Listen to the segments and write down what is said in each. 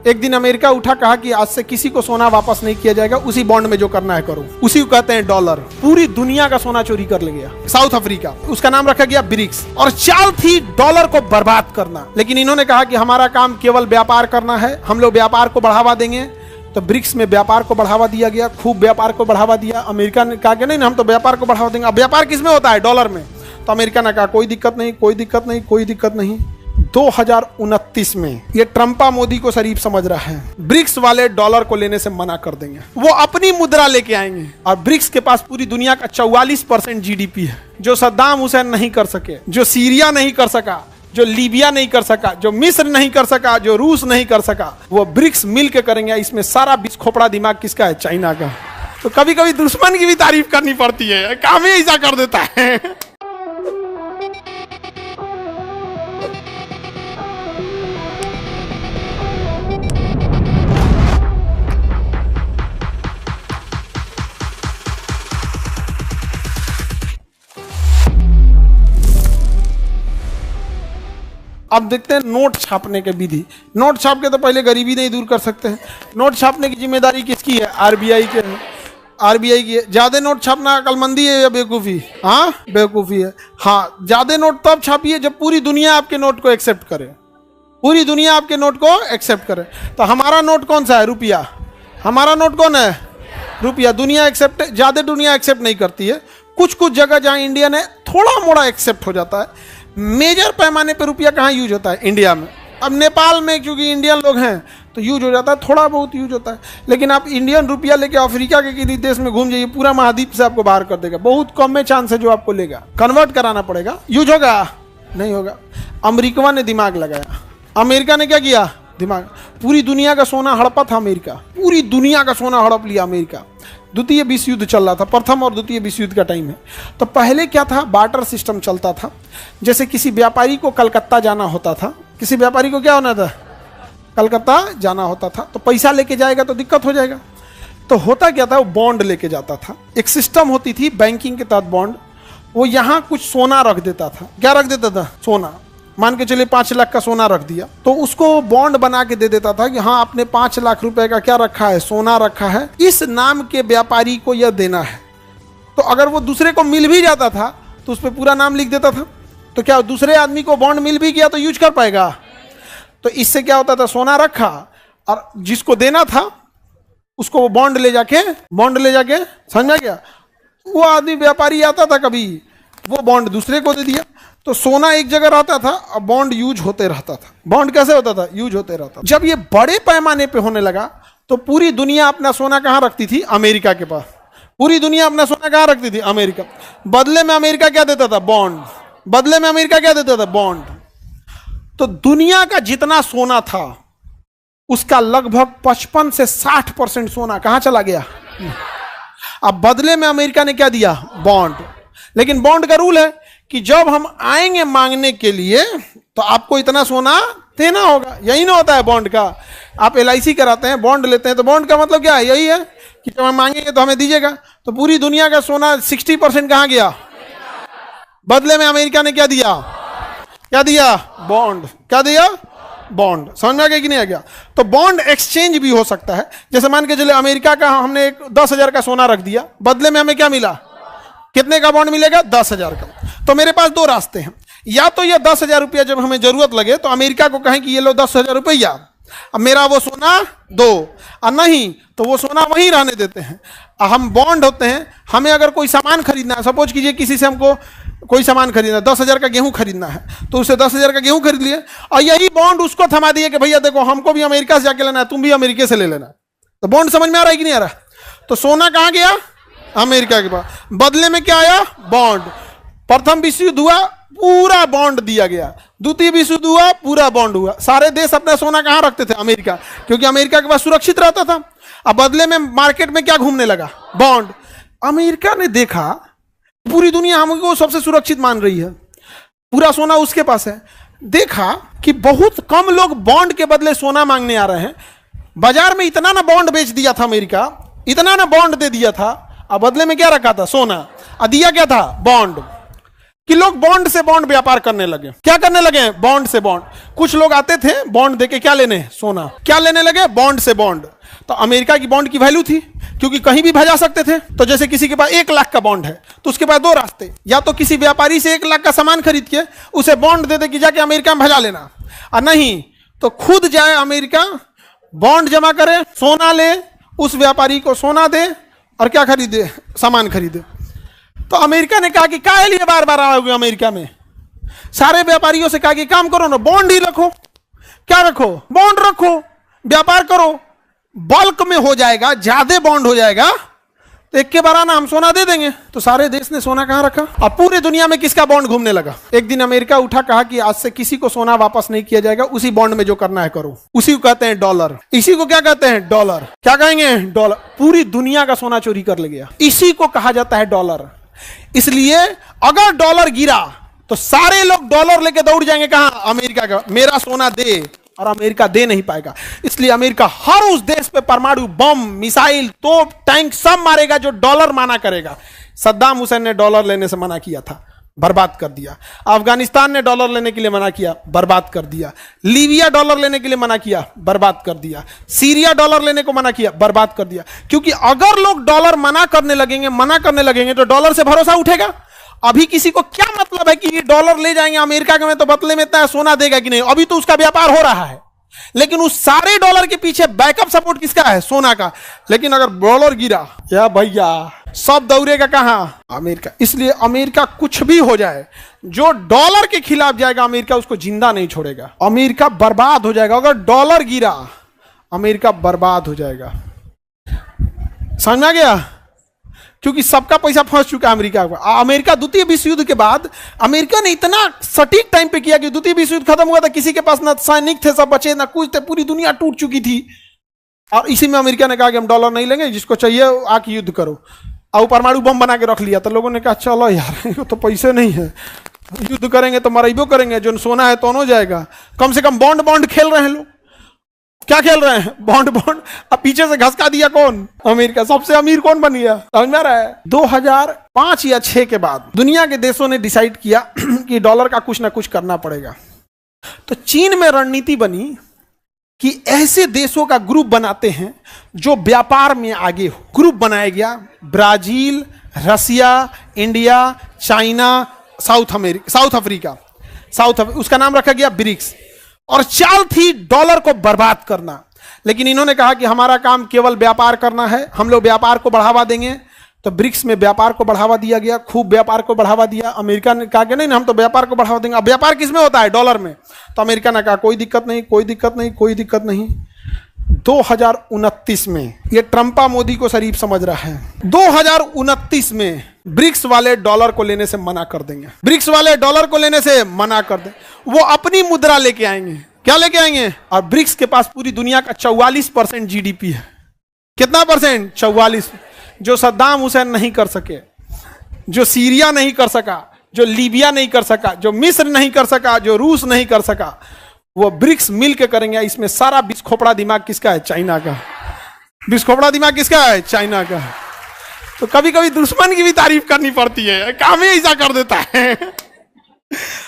एक दिन अमेरिका उठा, कहा कि आज से किसी को सोना वापस नहीं किया जाएगा, उसी बॉन्ड में जो करना है करो। उसी को कहते हैं डॉलर। पूरी दुनिया का सोना चोरी कर ले गया साउथ अफ्रीका, उसका नाम रखा गया ब्रिक्स, और चाल थी डॉलर को बर्बाद करना। लेकिन इन्होंने कहा कि हमारा काम केवल व्यापार करना है, हम लोग व्यापार को बढ़ावा देंगे। तो ब्रिक्स में व्यापार को बढ़ावा दिया गया, खूब व्यापार को बढ़ावा दिया। अमेरिका ने कहा कि नहीं, हम तो व्यापार को बढ़ावा देंगे। अब व्यापार किस में होता है? डॉलर में। तो अमेरिका ने कहा कोई दिक्कत नहीं, कोई दिक्कत नहीं, कोई दिक्कत नहीं। 2029 में ये ट्रंपा मोदी को शरीफ समझ रहा है, ब्रिक्स वाले डॉलर को लेने से मना कर देंगे, वो अपनी मुद्रा लेके आएंगे। और ब्रिक्स के पास पूरी दुनिया का 44% जीडीपी है, जो सद्दाम हुसैन नहीं कर सके, जो सीरिया नहीं कर सका, जो लीबिया नहीं कर सका, जो मिस्र नहीं कर सका, जो रूस नहीं कर सका, वो ब्रिक्स मिल के करेंगे। इसमें सारा बीच खोपड़ा दिमाग किसका है? चाइना का। तो कभी कभी दुश्मन की भी तारीफ करनी पड़ती है, काम ही ऐसा कर देता है। अब देखते हैं नोट छापने के विधि। नोट छाप के तो पहले गरीबी नहीं दूर कर सकते हैं। नोट छापने की जिम्मेदारी किसकी है? आरबीआई के है, आरबीआई की है। ज्यादा नोट छापना अक्लमंदी है या बेवकूफ़ी? हाँ, बेवकूफ़ी है। हाँ, ज्यादा नोट तब छापिए जब पूरी दुनिया आपके नोट को एक्सेप्ट करे, पूरी दुनिया आपके नोट को एक्सेप्ट करे। तो हमारा नोट कौन सा है? रुपया। हमारा नोट कौन है? रुपया। दुनिया एक्सेप्ट, ज्यादा दुनिया एक्सेप्ट नहीं करती है। कुछ कुछ जगह जहाँ इंडियन है थोड़ा मोड़ा एक्सेप्ट हो जाता है। मेजर पैमाने पर रुपया कहाँ यूज होता है? इंडिया में। अब नेपाल में क्योंकि इंडियन लोग हैं तो यूज हो जाता है, थोड़ा बहुत यूज होता है। लेकिन आप इंडियन रुपया लेके अफ्रीका के किसी देश में घूम जाइए, पूरा महाद्वीप से आपको बाहर कर देगा। बहुत कम में चांस है जो आपको लेगा, कन्वर्ट कराना पड़ेगा। यूज होगा? नहीं होगा। अमेरिका ने दिमाग लगाया। अमेरिका ने क्या किया? दिमाग। पूरी दुनिया का सोना हड़पा था अमेरिका, पूरी दुनिया का सोना हड़प लिया अमेरिका। द्वितीय विश्व युद्ध चल रहा था, प्रथम और द्वितीय विश्व युद्ध का टाइम है। तो पहले क्या था? बार्टर सिस्टम चलता था। जैसे किसी व्यापारी को कलकत्ता जाना होता था, किसी व्यापारी को क्या होना था? कलकत्ता जाना होता था। तो पैसा लेके जाएगा तो दिक्कत हो जाएगा। तो होता क्या था? वो बॉन्ड लेके जाता था। एक सिस्टम होती थी बैंकिंग के तहत बॉन्ड। वो यहाँ कुछ सोना रख देता था। क्या रख देता था? सोना। मान के चलिए 5 लाख का सोना रख दिया, तो उसको बॉन्ड बना के दे देता था कि हाँ, आपने 5 लाख रुपए का क्या रखा है? सोना रखा है, इस नाम के व्यापारी को यह देना है। तो अगर वो दूसरे को मिल भी जाता था तो उस पर पूरा नाम लिख देता था। तो क्या दूसरे आदमी को बॉन्ड मिल भी गया तो यूज कर पाएगा? तो इससे क्या होता था? सोना रखा और जिसको देना था उसको वो बॉन्ड ले जाके समझा गया, वो आदमी व्यापारी आता था कभी, वो बॉन्ड दूसरे को दे दिया। तो सोना एक जगह रहता था और बॉन्ड यूज होते रहता था। बॉन्ड कैसे होता था? यूज होते रहता था। जब ये बड़े पैमाने पे होने लगा तो पूरी दुनिया अपना सोना कहाँ रखती थी? अमेरिका के पास। पूरी दुनिया अपना सोना कहाँ रखती थी? अमेरिका। बदले में अमेरिका क्या देता था? बॉन्ड। बदले में अमेरिका क्या देता था? बॉन्ड। तो दुनिया का जितना सोना था उसका लगभग 55 से 60% सोना कहाँ चला गया? अब बदले में अमेरिका ने क्या दिया? बॉन्ड। लेकिन बॉन्ड का रूल है कि जब हम आएंगे मांगने के लिए तो आपको इतना सोना देना होगा। यही ना होता है बॉन्ड का? आप LIC कराते हैं, बॉन्ड लेते हैं, तो बॉन्ड का मतलब क्या है? यही है कि जब हम मांगेंगे तो हमें दीजिएगा। तो पूरी दुनिया का सोना 60% कहाँ गया? बदले में अमेरिका ने क्या दिया? क्या दिया? बॉन्ड। क्या दिया? बॉन्ड। समझ में आ गया कि नहीं आ गया? तो बॉन्ड एक्सचेंज भी हो सकता है। जैसे मान के चले अमेरिका का हमने 10,000 का सोना रख दिया, बदले में हमें क्या मिला? कितने का बॉन्ड मिलेगा? 10,000 का। तो मेरे पास 2 रास्ते हैं। या तो ये 10,000 रुपया जब हमें जरूरत लगे तो अमेरिका को कहें कि ये लो 10,000 रुपया, अब मेरा वो सोना दो, और नहीं तो वो सोना वहीं रहने देते हैं। हम बॉन्ड होते हैं, हमें अगर कोई सामान खरीदना है, सपोज कीजिए किसी से हमको कोई सामान खरीदना है, 10,000 का गेहूं खरीदना है, तो उससे 10,000 का गेहूं खरीद लिए और यही बॉन्ड उसको थमा दिए कि भैया देखो हमको भी अमेरिका से जाके लेना है, तुम भी अमेरिका से ले लेना। तो बॉन्ड समझ में आ रहा है कि नहीं आ रहा? तो सोना कहाँ गया? अमेरिका के पास। बदले में क्या आया? बॉन्ड। प्रथम विश्व युद्ध हुआ, पूरा बॉन्ड दिया गया। द्वितीय विश्व युद्ध हुआ, पूरा बॉन्ड हुआ। सारे देश अपना सोना कहाँ रखते थे? अमेरिका, क्योंकि अमेरिका के पास सुरक्षित रहता था। अब बदले में मार्केट में क्या घूमने लगा? बॉन्ड। अमेरिका ने देखा पूरी दुनिया हमको सबसे सुरक्षित मान रही है, पूरा सोना उसके पास है। देखा कि बहुत कम लोग बॉन्ड के बदले सोना मांगने आ रहे हैं। बाजार में इतना ना बॉन्ड बेच दिया था अमेरिका, इतना ना बॉन्ड दे दिया था, अब बदले में क्या रखा था? सोना। और दिया क्या था? बॉन्ड। कि लोग बॉन्ड से बॉन्ड व्यापार करने लगे। क्या करने लगे? बॉन्ड से बॉन्ड। कुछ लोग आते थे बॉन्ड देके क्या लेने? सोना। क्या लेने लगे? बॉन्ड से बॉन्ड। तो अमेरिका की बॉन्ड की वैल्यू थी, क्योंकि कहीं भी भेजा सकते थे। तो जैसे किसी के पास 1 लाख का बॉन्ड है तो उसके पास 2 रास्ते, या तो किसी व्यापारी से 1 लाख का सामान खरीद के उसे बॉन्ड दे दे कि जाके अमेरिका में भेजा लेना, और नहीं तो खुद जाए अमेरिका, बॉन्ड जमा करे, सोना ले, उस व्यापारी को सोना दे और क्या खरीदे? सामान खरीदे। तो अमेरिका ने कहा कि काहे लिए बार बार आओगे अमेरिका में? सारे व्यापारियों से कहा कि काम करो ना, बॉन्ड ही रखो। क्या रखो? बॉन्ड रखो, व्यापार करो, बल्क में हो जाएगा, ज्यादा बॉन्ड हो जाएगा तो एक के बार आना, हम सोना दे देंगे। तो सारे देश ने सोना कहां रखा? अब पूरे दुनिया में किसका बॉन्ड घूमने लगा? एक दिन अमेरिका उठा, कहा कि आज से किसी को सोना वापस नहीं किया जाएगा, उसी बॉन्ड में जो करना है करो। उसी को कहते हैं डॉलर। इसी को क्या कहते हैं? डॉलर। क्या कहेंगे? डॉलर। पूरी दुनिया का सोना चोरी कर ले गया, इसी को कहा जाता है डॉलर। इसलिए अगर डॉलर गिरा तो सारे लोग डॉलर लेके दौड़ जाएंगे कहां? अमेरिका का, मेरा सोना दे, और अमेरिका दे नहीं पाएगा। इसलिए अमेरिका हर उस देश पे परमाणु बम, मिसाइल, तोप, टैंक सब मारेगा जो डॉलर माना करेगा। सद्दाम हुसैन ने डॉलर लेने से मना किया था, बर्बाद कर दिया। अफगानिस्तान ने डॉलर लेने के लिए मना किया, बर्बाद कर दिया। लीबिया डॉलर लेने के लिए मना किया, बर्बाद कर दिया। सीरिया डॉलर लेने को मना किया, बर्बाद कर दिया। क्योंकि अगर लोग डॉलर मना करने लगेंगे तो डॉलर से भरोसा उठेगा। अभी किसी को क्या मतलब है कि ये डॉलर ले जाएंगे अमेरिका के में तो बदले में इतना सोना देगा कि नहीं? अभी तो उसका व्यापार हो रहा है, लेकिन उस सारे डॉलर के पीछे बैकअप सपोर्ट किसका है? सोना का। लेकिन अगर डॉलर गिरा, या भैया सब दौड़ेगा कहां? अमेरिका। इसलिए अमेरिका कुछ भी हो जाए, जो डॉलर के खिलाफ जाएगा अमेरिका उसको जिंदा नहीं छोड़ेगा। अमेरिका बर्बाद हो जाएगा। अगर डॉलर गिरा अमेरिका बर्बाद हो जाएगा। समझ में आ गया? क्योंकि सबका पैसा फंस चुका है अमेरिका को। अमेरिका द्वितीय विश्व युद्ध के बाद अमेरिका ने इतना सटीक टाइम पे किया कि द्वितीय विश्व युद्ध खत्म हुआ था, किसी के पास ना सैनिक थे, सब बचे ना कुछ थे, पूरी दुनिया टूट चुकी थी। और इसी में अमेरिका ने कहा कि हम डॉलर नहीं लेंगे, जिसको चाहिए आके युद्ध करो, और परमाणु बम बना के रख लिया। तो लोगों ने कहा चलो यार तो पैसे नहीं है, युद्ध करेंगे तो मरेबो करेंगे, जो सोना है तो हो जाएगा। कम से कम बॉन्ड बॉन्ड खेल रहे हैं लोग। क्या खेल रहे हैं? Bond bond. अब पीछे से घसका दिया कौन? अमेरिका। सबसे अमीर कौन बन गया? समझ में आ रहा है? 2005 या 6 के बाद दुनिया के देशों ने डिसाइड किया कि डॉलर का कुछ ना कुछ करना पड़ेगा। तो चीन में रणनीति बनी कि ऐसे देशों का ग्रुप बनाते हैं जो व्यापार में आगे हो। ग्रुप बनाया गया, ब्राजील, रसिया, इंडिया, चाइना, साउथ अफ्रीका, उसका नाम रखा गया ब्रिक्स। और चाल थी डॉलर को बर्बाद करना। लेकिन इन्होंने कहा कि हमारा काम केवल व्यापार करना है, हम लोग व्यापार को बढ़ावा देंगे। तो ब्रिक्स में व्यापार को बढ़ावा दिया गया, खूब व्यापार को बढ़ावा दिया। अमेरिका ने कहा कि नहीं हम तो व्यापार को बढ़ावा देंगे। अब व्यापार किस में होता है? डॉलर में। तो अमेरिका ने कहा कोई दिक्कत नहीं, कोई दिक्कत नहीं, कोई दिक्कत नहीं। 2029 में, ये ट्रंपा मोदी को शरीफ समझ रहा है, 2029 में ब्रिक्स वाले डॉलर को लेने से मना कर देंगे। ब्रिक्स वाले डॉलर को लेने से मना कर दें, वो अपनी मुद्रा लेके आएंगे। क्या लेके आएंगे? और ब्रिक्स के पास पूरी दुनिया का 44% जीडीपी है। कितना परसेंट? 44। जो सद्दाम हुसैन नहीं कर सके, जो सीरिया नहीं कर सका, जो लीबिया नहीं कर सका, जो मिस्र नहीं कर सका, जो रूस नहीं कर सका, वो ब्रिक्स मिल के करेंगे। इसमें सारा बिस्खोपड़ा दिमाग किसका है? चाइना का। बिस्खोपड़ा दिमाग किसका है? चाइना का। तो कभी कभी दुश्मन की भी तारीफ करनी पड़ती है, काम ही ऐसा कर देता है।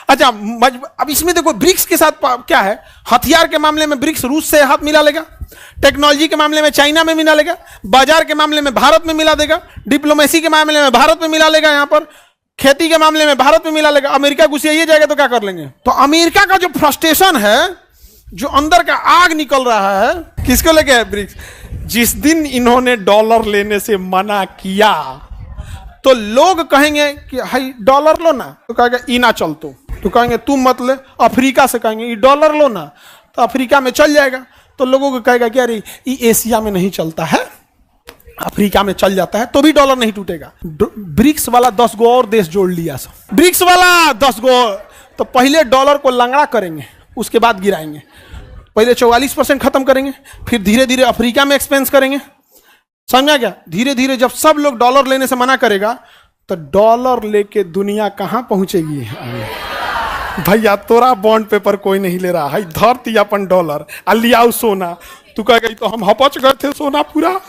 अच्छा, अब इसमें देखो ब्रिक्स के साथ क्या है? हथियार के मामले में ब्रिक्स रूस से हाथ मिला लेगा, टेक्नोलॉजी के मामले में चाइना में मिला लेगा, बाजार के मामले में भारत में मिला देगा, डिप्लोमेसी के मामले में भारत में मिला लेगा, यहां पर खेती के मामले में भारत में मिला लेगा। अमेरिका घुसिए जाएगा तो क्या कर लेंगे? तो अमेरिका का जो फ्रस्ट्रेशन है, जो अंदर का आग निकल रहा है, किसको लेके है? ब्रिक्स। जिस दिन इन्होंने डॉलर लेने से मना किया तो लोग कहेंगे कि हाई डॉलर लो ना, तो कहेंगे ई ना चल, तो कहेंगे तुम मत ले। अफ्रीका से कहेंगे ई डॉलर लो ना, तो अफ्रीका में चल जाएगा। तो लोगों को कहेगा कि अरे ये एशिया में नहीं चलता है, अफ्रीका में चल जाता है, तो भी डॉलर नहीं टूटेगा। ब्रिक्स वाला 10 गो और देश जोड़ लिया सब, ब्रिक्स वाला 10 गो। तो पहले डॉलर को लंगड़ा करेंगे, उसके बाद गिराएंगे। पहले 44% खत्म करेंगे, फिर धीरे धीरे अफ्रीका में एक्सपेंस करेंगे। समझा क्या? धीरे धीरे जब सब लोग डॉलर लेने से मना करेगा तो डॉलर लेके दुनिया कहां पहुंचेगी? भैया तोरा बॉन्ड पेपर कोई नहीं ले रहा है, धरती अपन डॉलर लियाओ सोना। तू कह गई तो हम हपच गए थे, सोना पूरा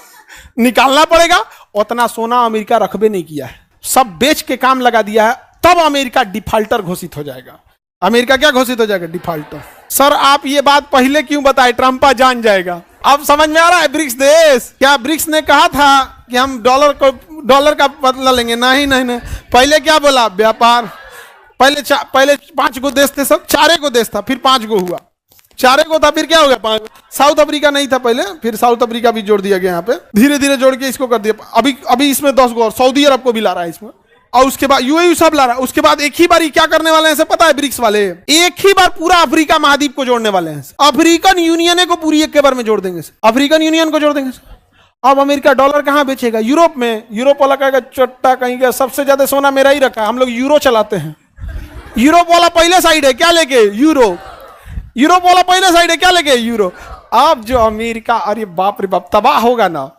निकालना पड़ेगा। उतना सोना अमेरिका रखबे नहीं किया है, सब बेच के काम लगा दिया है। तब अमेरिका डिफॉल्टर घोषित हो जाएगा। अमेरिका क्या घोषित हो जाएगा? डिफॉल्टर। सर आप ये बात पहले क्यों बताए? ट्रंपा जान जाएगा। अब समझ में आ रहा है? ब्रिक्स देश, क्या ब्रिक्स ने कहा था कि हम डॉलर का बदला लेंगे? नहीं नहीं नहीं, पहले क्या बोला? व्यापार। पहले 5 गो देश थे, सब 4 गो देश था, फिर 5 गो हुआ, 4 गो था, फिर क्या हो गया 5। साउथ अफ्रीका नहीं था पहले, फिर साउथ अफ्रीका भी जोड़ दिया गया यहाँ पे, धीरे धीरे जोड़ के इसको कर दिया। अभी इसमें 10 गो और सऊदी अरब को भी ला रहा है इसमें, और उसके बाद यूएई सब ला रहा है। उसके बाद एक ही बार क्या करने वाले हैं पता है? ब्रिक्स वाले एक ही बार पूरा अफ्रीका महाद्वीप को जोड़ने वाले हैं। अफ्रीकन यूनियन को पूरी एक के बार में जोड़ देंगे, अफ्रीकन यूनियन को जोड़ देंगे। अब अमेरिका डॉलर कहां बेचेगा? यूरोप में। यूरोप वाला कहेगा चट्टा कहीं का, सबसे ज्यादा सोना मेरा ही रखा है, हम लोग यूरो चलाते हैं। यूरोप वाला पहले साइड है, क्या लेके? यूरो। यूरोप वाला पहले साइड है, क्या लेके? यूरो। अब जो अमेरिका, अरे बाप रे बाप, तबाह होगा ना,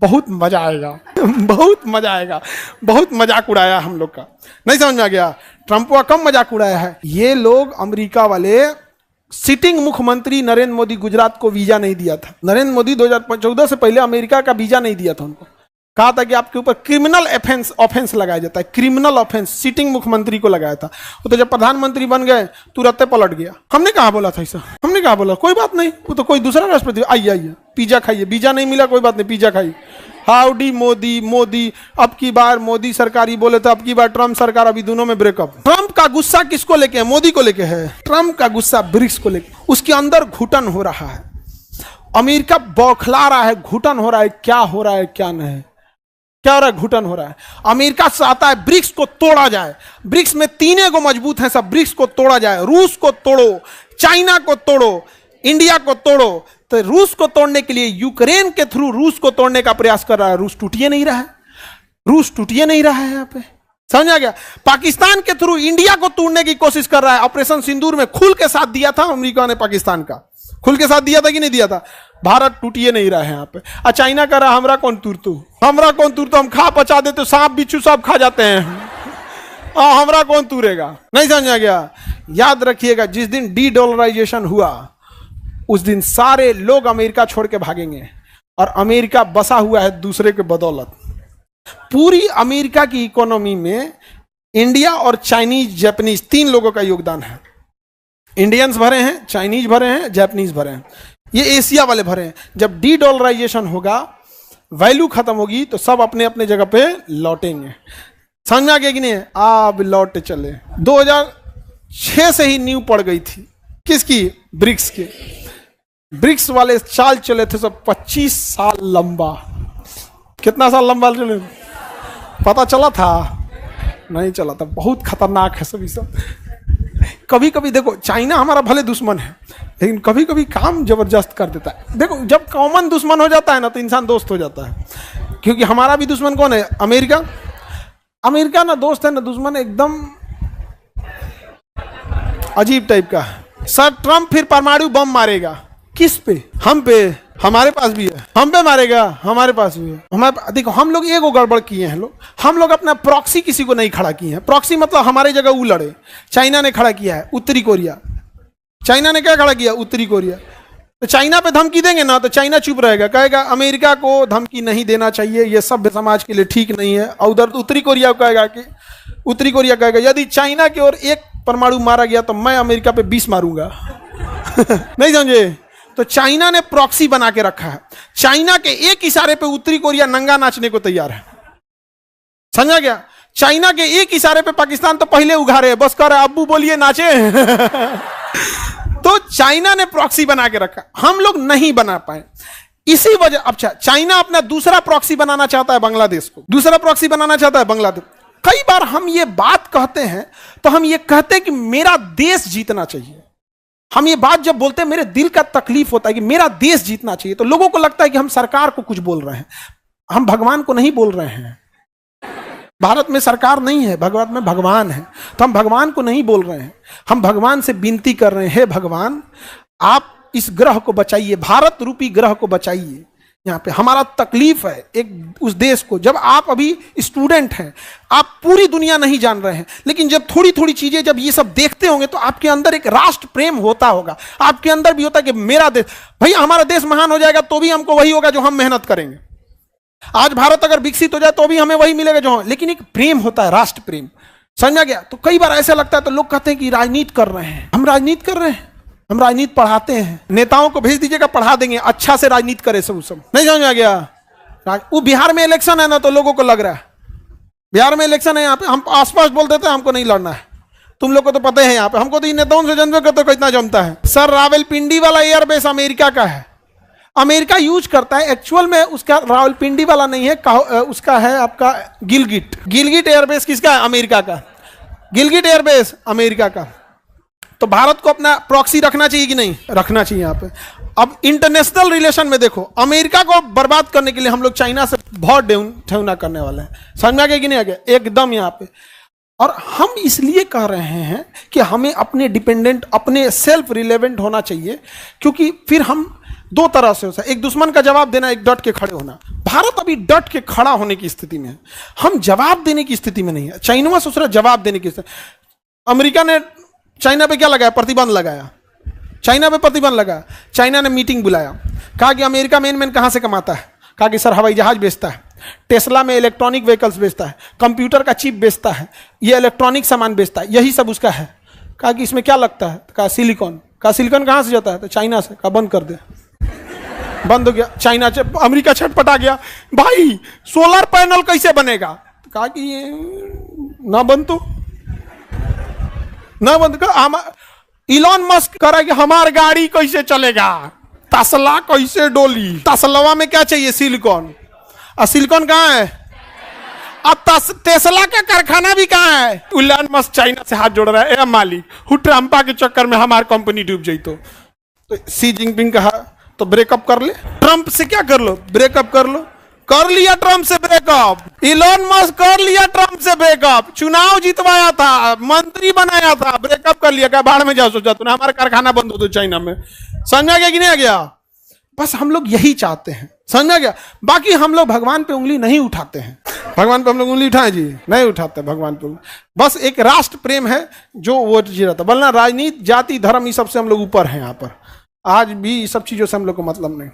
बहुत मजा आएगा। बहुत मजा आएगा। बहुत मजाक उड़ाया हम लोग का, नहीं समझ में आ गया? ट्रंप का कम मजाक उड़ाया है। ये लोग अमेरिका वाले, सिटिंग मुख्यमंत्री नरेंद्र मोदी गुजरात को वीजा नहीं दिया था। नरेंद्र मोदी 2014 से पहले अमेरिका का वीजा नहीं दिया था उनको। कहा था कि आपके ऊपर क्रिमिनल ऑफेंस लगाया जाता है, क्रिमिनल ऑफेंस सिटिंग मुख्यमंत्री को लगाया था। वो तो जब प्रधानमंत्री बन गए तुरंत पलट गया। हमने कहा बोला था ऐसा? हमने कहा बोला कोई बात नहीं, वो तो कोई दूसरा राष्ट्रपति। आइए पिज्जा खाइए, वीजा नहीं मिला कोई बात नहीं, पिज्जा खाइए। हाउडी मोदी। मोदी अब की बार मोदी सरकार ही बोले थे, अब की बार ट्रंप सरकार, अभी दोनों में ब्रेकअप। ट्रंप का गुस्सा किसको लेके है? मोदी को लेके है। ट्रंप का गुस्सा ब्रिक्स को लेके। उसके अंदर घुटन हो रहा है, अमेरिका बौखला रहा है, घुटन हो रहा है, क्या हो रहा है क्या नहीं, क्या हो रहा है? घुटन हो रहा है। अमेरिका चाहता है ब्रिक्स को तोड़ा जाए। ब्रिक्स में 3 गो मजबूत हैं सब, ब्रिक्स को तोड़ा जाए। रूस को तोड़ो, चाइना को तोड़ो, इंडिया को तोड़ो। तो रूस को तोड़ने के लिए यूक्रेन के थ्रू रूस को तोड़ने का प्रयास कर रहा है। रूस टूटिए नहीं रहा है, रूस टूटिए नहीं रहा है। यहाँ पे समझ आ गया? पाकिस्तान के थ्रू इंडिया को तोड़ने की कोशिश कर रहा है। ऑपरेशन सिंदूर में खुल के साथ दिया था अमेरिका ने, पाकिस्तान का खुल के साथ दिया था कि नहीं दिया था? भारत टूटिए नहीं रहा है यहाँ पे। और चाइना कह रहा हमरा कौन तूरतू, हमरा कौन तूरतू, हम खा पचा देते, सांप बिच्छू सब खा जाते हैं, हमरा कौन तूरेगा? नहीं समझ आ गया? याद रखिएगा, जिस दिन डी डॉलराइजेशन हुआ उस दिन सारे लोग अमेरिका छोड़ के भागेंगे, और अमेरिका बसा हुआ है दूसरे के बदौलत। पूरी अमेरिका की इकोनॉमी में इंडिया और चाइनीज जापानीज 3 लोगों का योगदान है। इंडियंस भरे हैं, चाइनीज भरे हैं, जापानीज भरे हैं, ये एशिया वाले भरे हैं। जब डी डॉलराइजेशन होगा, वैल्यू खत्म होगी, तो सब अपने अपने जगह पे लौटेंगे। समझ में आ गया कि नहीं? अब लौट चले। 2006 से ही नींव पड़ गई थी किसकी? ब्रिक्स की। ब्रिक्स वाले चाल चले थे सब 25 साल लंबा। कितना साल लंबा चले? पता चला था? नहीं चला था। बहुत खतरनाक है सभी सब। कभी कभी देखो, चाइना हमारा भले दुश्मन है, लेकिन कभी कभी काम जबरदस्त कर देता है। देखो, जब कॉमन दुश्मन हो जाता है ना, तो इंसान दोस्त हो जाता है। क्योंकि हमारा भी दुश्मन कौन है? अमेरिका। अमेरिका ना दोस्त है ना दुश्मन, एकदम अजीब टाइप का है। सर ट्रंप फिर परमाणु बम मारेगा। किस पे? हम पे। हमारे पास भी है। हम पे मारेगा, हमारे पास भी है। हमारे देखो, हम लोग एगो गड़बड़ किए हैं लोग। हम लोग अपना प्रॉक्सी किसी को नहीं खड़ा किए हैं। प्रॉक्सी मतलब हमारे जगह वो लड़े। चाइना ने खड़ा किया है, उत्तरी कोरिया। चाइना ने क्या खड़ा किया? उत्तरी कोरिया। तो चाइना पे धमकी देंगे ना, तो चाइना चुप रहेगा, कहेगा अमेरिका को धमकी नहीं देना चाहिए, ये सभ्य समाज के लिए ठीक नहीं है। और उधर उत्तरी कोरिया को कहेगा कि, उत्तरी कोरिया कहेगा यदि चाइना की ओर 1 परमाणु मारा गया तो मैं अमेरिका पे 20 मारूंगा। नहीं समझे? तो चाइना ने प्रॉक्सी बना के रखा है। चाइना के एक इशारे पे उत्तरी कोरिया नंगा नाचने को तैयार है। समझा गया? चाइना के एक इशारे पे पाकिस्तान तो पहले उघारे, बस कर अब्बू बोलिए नाचे। तो चाइना ने प्रॉक्सी बना के रखा, हम लोग नहीं बना पाए। इसी वजह अब चाइना अपना दूसरा प्रॉक्सी बनाना चाहता है, बांग्लादेश को। दूसरा प्रॉक्सी बनाना चाहता है बांग्लादेश। कई बार हम ये बात कहते हैं, तो हम ये कहते हैं कि मेरा देश जीतना चाहिए। हम ये बात जब बोलते हैं, मेरे दिल का तकलीफ होता है कि मेरा देश जीतना चाहिए, तो लोगों को लगता है कि हम सरकार को कुछ बोल रहे हैं। हम भगवान को नहीं बोल रहे हैं। भारत में सरकार नहीं है, भारत में भगवान है। तो हम भगवान को नहीं बोल रहे हैं, हम भगवान से विनती कर रहे हैं, हे भगवान आप इस ग्रह को बचाइए, भारत रूपी ग्रह को बचाइए। यहाँ पे हमारा तकलीफ है एक उस देश को। जब आप अभी स्टूडेंट हैं, आप पूरी दुनिया नहीं जान रहे हैं, लेकिन जब थोड़ी थोड़ी चीजें जब ये सब देखते होंगे, तो आपके अंदर एक राष्ट्र प्रेम होता होगा। आपके अंदर भी होता है कि मेरा देश, भैया हमारा देश महान हो जाएगा तो भी हमको वही होगा जो हम मेहनत करेंगे। आज भारत अगर विकसित हो जाए तो भी हमें वही मिलेगा जो हम, लेकिन एक प्रेम होता है, राष्ट्र प्रेम। समझ में आ गया? तो कई बार ऐसा लगता है तो लोग कहते हैं कि राजनीति कर रहे हैं। हम राजनीति कर रहे हैं? हम राजनीति पढ़ाते हैं। नेताओं को भेज दीजिएगा, पढ़ा देंगे, अच्छा से राजनीति करे सब। नहीं समझ में आ गया? वो बिहार में इलेक्शन है ना, तो लोगों को लग रहा है बिहार में इलेक्शन है, यहाँ पे हम आसपास बोल देते हैं हमको नहीं लड़ना है। तुम लोग को तो पता है यहाँ पे, हमको तो इन नेताओं से जनता करते कितना जमता है। सर रावलपिंडी वाला एयरबेस अमेरिका का है, अमेरिका यूज करता है। एक्चुअल में उसका रावलपिंडी वाला नहीं है, उसका है आपका गिलगिट। गिलगिट एयरबेस किसका है? अमेरिका का। गिलगिट एयरबेस अमेरिका का। तो भारत को अपना प्रॉक्सी रखना चाहिए कि नहीं? रखना चाहिए यहाँ पे। अब इंटरनेशनल रिलेशन में देखो, अमेरिका को बर्बाद करने के लिए हम लोग चाइना से बहुत ठेवना करने वाले हैं। समझ में आ गया कि नहीं आ गया? एकदम यहाँ पे। और हम इसलिए कह रहे हैं कि हमें अपने डिपेंडेंट, अपने सेल्फ रिलेवेंट होना चाहिए, क्योंकि फिर हम दो तरह से होता है, एक दुश्मन का जवाब देना, एक डट के खड़े होना। भारत अभी डट के खड़ा होने की स्थिति में है, हम जवाब देने की स्थिति में नहीं है। चाइना सोच रहा जवाब देने की स्थिति। अमेरिका ने चाइना पे क्या लगाया? प्रतिबंध लगाया। चाइना पे प्रतिबंध लगा। चाइना ने मीटिंग बुलाया, कहा कि अमेरिका मेन कहां से कमाता है? कहा कि सर हवाई जहाज बेचता है, टेस्ला में इलेक्ट्रॉनिक व्हीकल्स बेचता है, कंप्यूटर का चिप बेचता है, ये इलेक्ट्रॉनिक सामान बेचता है, यही सब उसका है। कहा कि इसमें क्या लगता है? कहा सिलिकॉन। कहा सिलिकॉन कहां से जाता है? तो चाइना से। कहा बंद कर दे। बंद हो गया। चाइना अमेरिका छटपटा गया, भाई सोलर पैनल कैसे बनेगा? कहा कि ये ना बंद, तो ना बंद कर। इलॉन मस्क कह रहा है कि हमार गाड़ी कैसे चलेगा, तसला कैसे डोली। तसलवा में क्या चाहिए? सिलिकॉन। और सिलिकॉन कहाँ है? अब टेस्ला का कारखाना भी कहाँ है? इलॉन मस्क चाइना से हाथ जोड़ रहा है। ए मालिक, हु ट्रम्पा के चक्कर में हमारी कंपनी डूब जाई तो सी जिनपिंग कहा तो ब्रेकअप कर ले। ट्रंप से क्या कर लो? ब्रेकअप कर लो। कर लिया ट्रंप से ब्रेकअप। इलॉन मस्क कर लिया ट्रंप से ब्रेकअप। चुनाव जितवाया था, मंत्री बनाया था, ब्रेकअप कर लिया। क्या बाढ़ में जा सोचा तूने? हमारा कारखाना बंद हो तो चाइना में। समझ आ गया कि नहीं आ गया? बस हम लोग यही चाहते हैं। समझ आ गया? बाकी हम लोग भगवान पे उंगली नहीं उठाते हैं। भगवान पे हम लोग उंगली उठाएं जी? नहीं उठाते भगवान पे। बस एक राष्ट्र प्रेम है जो वो जी रहता। वरना राजनीति, जाति, धर्म, ये सबसे हम लोग ऊपर हैं। यहाँ पर आज भी सब चीजों से हम लोग को मतलब नहीं।